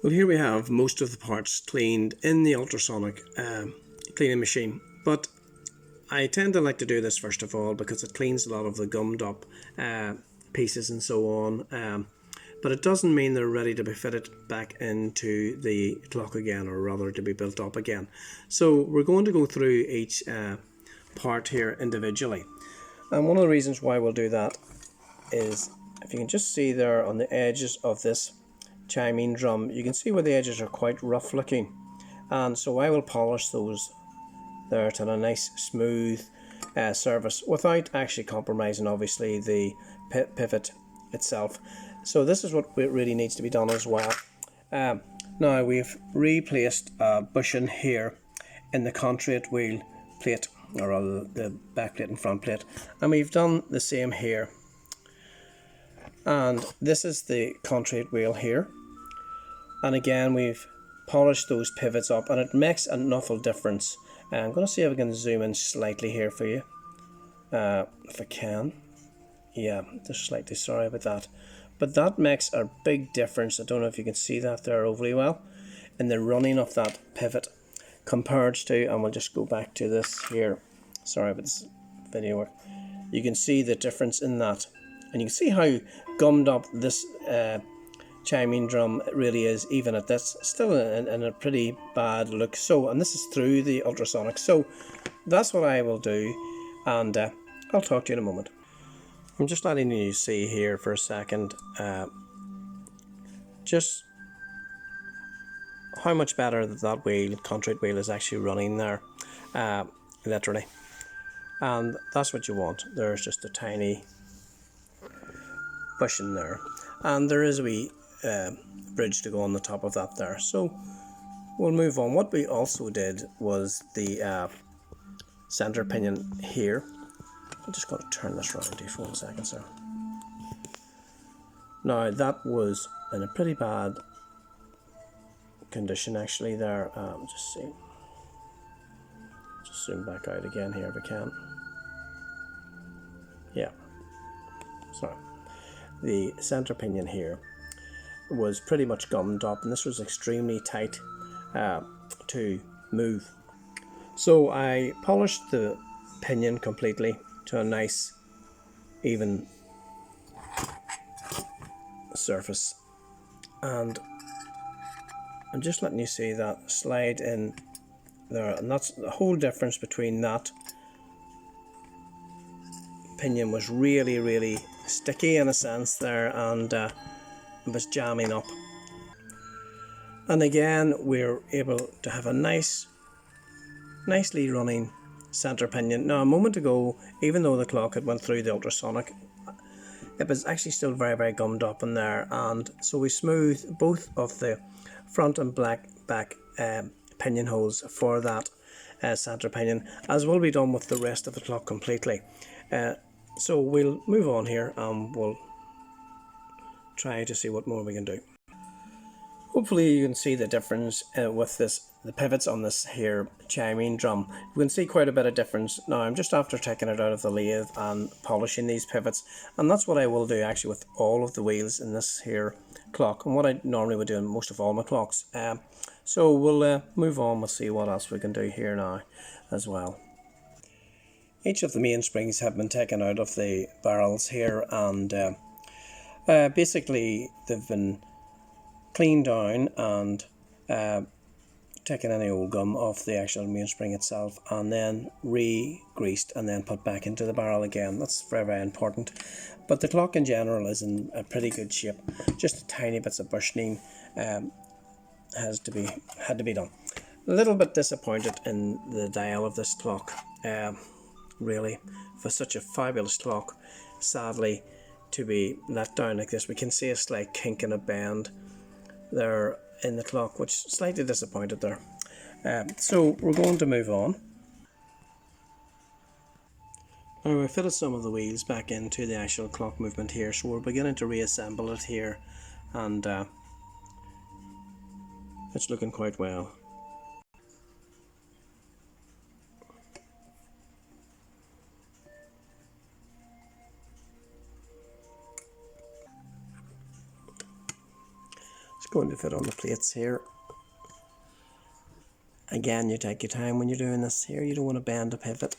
Well, here we have most of the parts cleaned in the ultrasonic cleaning machine, but I tend to like to do this first of all because it cleans a lot of the gummed up pieces and so on, but it doesn't mean they're ready to be fitted back into the clock again, or rather to be built up again. So we're going to go through each part here individually, and one of the reasons why we'll do that is, if you can just see there on the edges of this chiming drum, you can see where the edges are quite rough looking, and so I will polish those there to a nice smooth surface without actually compromising obviously the pivot itself. So this is what really needs to be done as well. Now we've replaced a bushing here in the contrait wheel plate, or rather the back plate and front plate, and we've done the same here. And this is the contrait wheel here, and again we've polished those pivots up, and it makes an awful difference. And I'm going to see if I can zoom in slightly here for you, if I can. Yeah, just slightly, sorry about that, but that makes a big difference. I don't know if you can see that there overly well in the running of that pivot compared to, and we'll just go back to this here, sorry about this video work. You can see the difference in that, and you can see how gummed up this chiming drum really is, even at this, still in a pretty bad look. So, and this is through the ultrasonic. So that's what I will do, and I'll talk to you in a moment. I'm just letting you see here for a second just how much better that wheel, contrait wheel, is actually running there, literally. And that's what you want. There's just a tiny bushing there, and there is a wee bridge to go on the top of that there. So we'll move on. What we also did was the center pinion here. I'm just going to turn this around to you for 1 second, sir. Now that was in a pretty bad condition actually there. Just see, just zoom back out again here if I can. Yeah, sorry. The center pinion here was pretty much gummed up, and this was extremely tight to move. So I polished the pinion completely to a nice even surface, and I'm just letting you see that slide in there, and that's the whole difference between that pinion was really sticky in a sense there, and it was jamming up. And again we're able to have a nicely running center pinion. Now a moment ago, even though the clock had went through the ultrasonic, it was actually still very gummed up in there, and so we smoothed both of the front and back pinion holes for that center pinion, as will be done with the rest of the clock completely. So we'll move on here and we'll try to see what more we can do. Hopefully you can see the difference with the pivots on this here chiming drum. You can see quite a bit of difference. Now I'm just after taking it out of the lathe and polishing these pivots, and that's what I will do actually with all of the wheels in this here clock, and what I normally would do in most of all my clocks. So we'll move on. We'll see what else we can do here now as well. Each of the mainsprings have been taken out of the barrels here, and basically they've been cleaned down and taken any old gum off the actual mainspring itself, and then re-greased and then put back into the barrel again. That's very important. But the clock in general is in a pretty good shape. Just tiny bits of bushing had to be done. A little bit disappointed in the dial of this clock, really, for such a fabulous clock, sadly, to be let down like this. We can see a slight kink and a bend there in the clock, which is slightly disappointed there. So we're going to move on. Now we fitted some of the wheels back into the actual clock movement here, so we're beginning to reassemble it here, and it's looking quite well. It's going to fit on the plates here. Again, you take your time when you're doing this here. You don't want to bend the pivot.